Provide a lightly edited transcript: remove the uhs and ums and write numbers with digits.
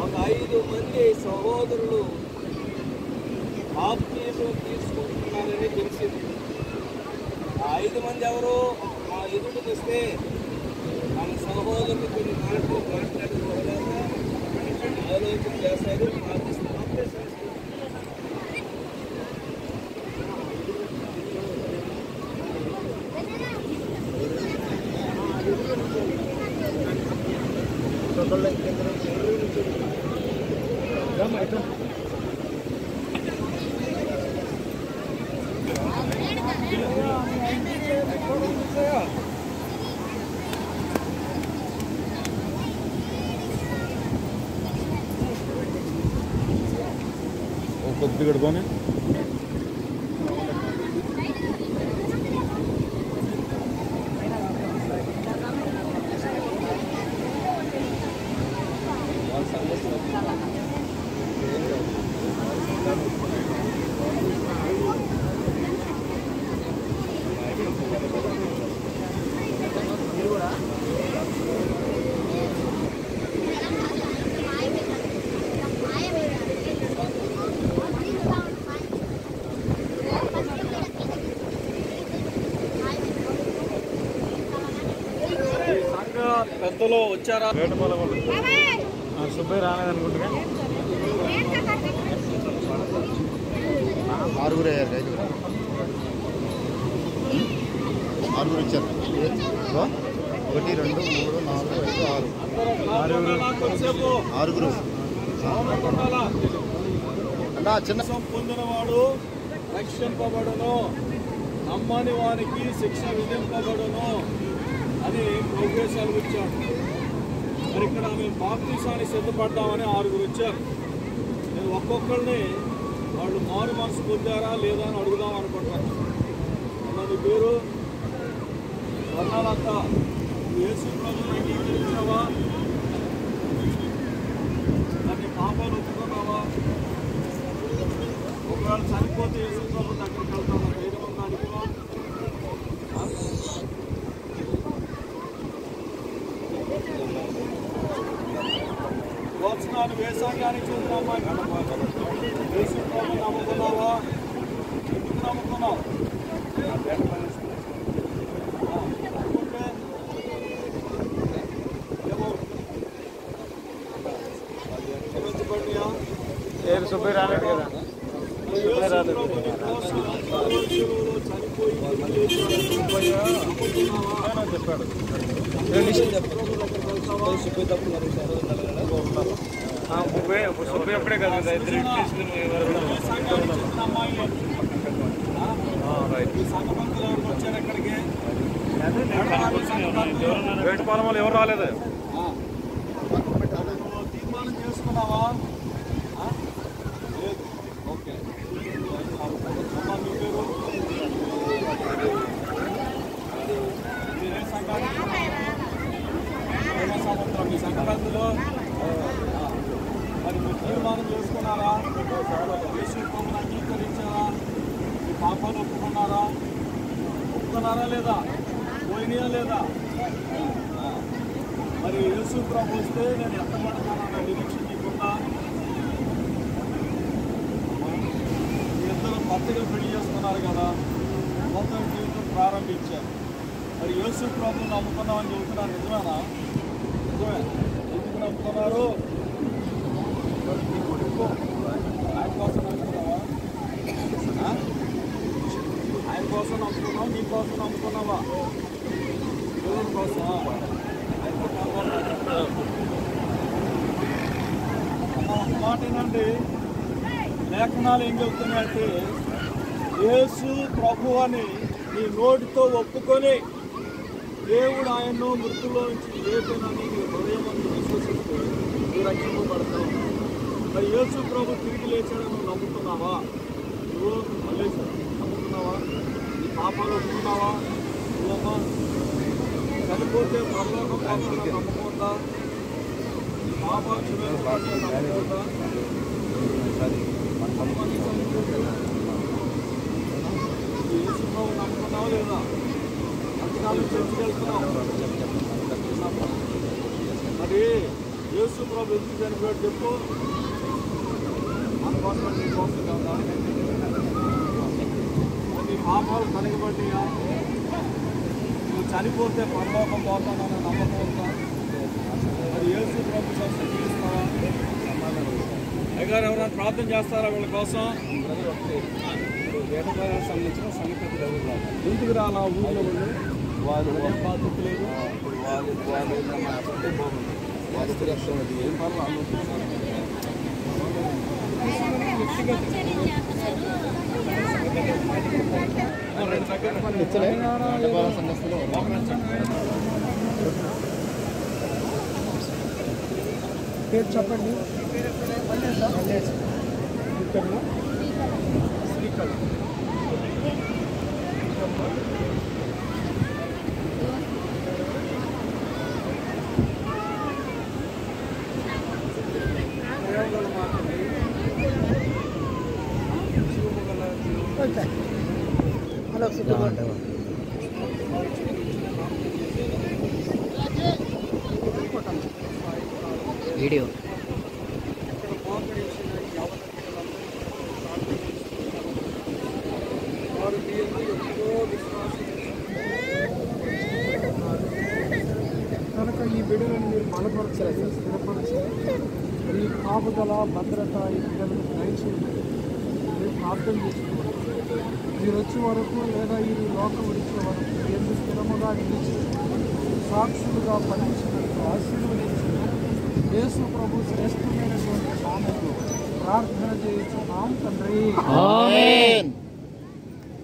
ఒక 5 మంది సహోదరులు బాప్తిజం తీసుకుంటున్నారని తెలిసింది. ఆ 5 మంది ఎవరు? మా ఎదుటికి వస్తే మన సహోదరులు కొన్ని మాటలు మాట్లాడుకోవడానికి ఆలోచన చేస్తారు, ప్రార్థిస్తారు. కొద్దిగా కడుకొని పెద్దలు వచ్చారా? సుబ్బయ్య రాలేదనుకుంటుగా. 6 అయ్యారు, 6 ఇచ్చారు. 1 2 3 4 5 6 అన్నా. చిన్న పొందినవాడు రక్షింపబడును, నమ్మని వారికి శిక్ష విధింపబడును అని ప్రోగ్రెసాలు వచ్చాడు. మరి ఇక్కడ మేము బాప్తిసాన్ని సిద్ధపడ్డామని 6 వచ్చారు. నేను ఒక్కొక్కరిని వాళ్ళు మారు మనసు పొందారా లేదా అని అడుగుదాం అనుకుంటాను. నీ పేరు వర్ణాలంతా యేసు ప్రభువుని అంగీకరించావా? దాన్ని పాపాలు ఒప్పుకున్నావా? ఒకవేళ చనిపోతే యేసు ప్రభు దగ్గరికి వెళ్తామా? ధైర్యం ఉందా అనుకున్నా? వచనాన్ని వేసాంగానికి చూద్దామా? యేసు ప్రభు నమ్ముకున్నావా? ఎందుకు నమ్ముకున్నావు? ఏరు సుబ్బయ్య రాలేదు కదా. చెప్పాడు. సుబ్బయ్య అప్పుడే కదా వేటపాలెం వాళ్ళు ఎవరు రాలేదు. తీర్మానం చేసుకున్నావా? ఓకే. సముద్రం మీ సంక్రాంతిలో మరి మీరు తీర్మానం చేసుకున్నారా? యేసు ప్రభువుని అంగీకరించారా? మీ పాపాలు ఒప్పుకున్నారా లేదా? పోయినాయా లేదా? మరి యేసు ప్రభు వస్తే నేను ఎంత పడతానన్న నిరీక్షణ నీకున్నా? మీ ఇద్దరు భర్తగా పెళ్లి చేసుకున్నారు కదా, మొత్తం జీవితం ప్రారంభించారు. మరి యేసు ప్రభువుని నమ్ముకున్నామని చెబుతున్నారు, నిజమేనా? నిజమే. ఎందుకు నమ్ముకున్నారు? ఆయన కోసం నమ్ముకున్నావా? ఆయన కోసం నమ్ముకున్నావు, నీ కోసం నమ్ముకున్నావా? దేవుని కోసం ఒక మాట ఏంటంటే, లేఖనాలు ఏం చెబుతున్నాయంటే, యేసు ప్రభు అని నీ నోటితో ఒప్పుకొని దేవుడు ఆయన్ను మృతుల్లో నుంచి లేపినని నీ హృదయం విశ్వసిస్తూ నువ్వు రక్షింపబడతావు. మరి యేసు ప్రభు తిరిగి లేచాడని నువ్వు నమ్ముతున్నావా? నువ్వు మళ్ళీ నమ్ముతున్నావా? నీ పాపాలు ఒప్పుకున్నావా? నువ్వమ్మా చనిపోతే పరలోకం పోతానని నమ్ముకుంటా? నీ పాపాలు క్షమించబడతాయని నమ్ముకుంటా? యేసు ప్రభు నమ్ముకున్నావా లేదా? అంతకాలం చర్చకి వెళ్తున్నావు. మరి మరి యేసు ప్రభు ఎందుకు చనిపోయాడు చెప్పు? మన కోసం నీ కోసం కదా. నీ పాపాలు కనగబడ్డాయా? నువ్వు చనిపోతే పరలోకం పోతానని నమ్మకం ఉందా? మరి యేసు ప్రభు కోసం జీవిస్తావా? అయ్యగారు ఎవరైనా ప్రార్థన చేస్తారా వీళ్ళ కోసం? సంబంధించిన సంగతి ఎందుకు రాలా ఊళ్ళో వాళ్ళు బాధ్యత లేదు. వాళ్ళు ఏం పర్వాలేదు. పేరు చెప్పండి. వీడియో కనుక ఈ బిడ్డలను మీరు బలపరచాలి, స్థిరపరచాలి. ఈ కాపుదల భద్రత ఈ బిడ్డలను దయచేయండి. మీరు ప్రార్థన చేసుకోవాలి. మీరు వచ్చే వరకు లేదా ఈ లోకం విడిచే వరకు ఎందుకు స్థిరముగా నిలిచి సాక్షులుగా ఫలించినట్టు ఆశీర్వదించి యేసు ప్రభు శ్రేష్టమైనటువంటి నామములో ప్రార్థన చేయించున్నాం తండ్రి. ఆమేన్.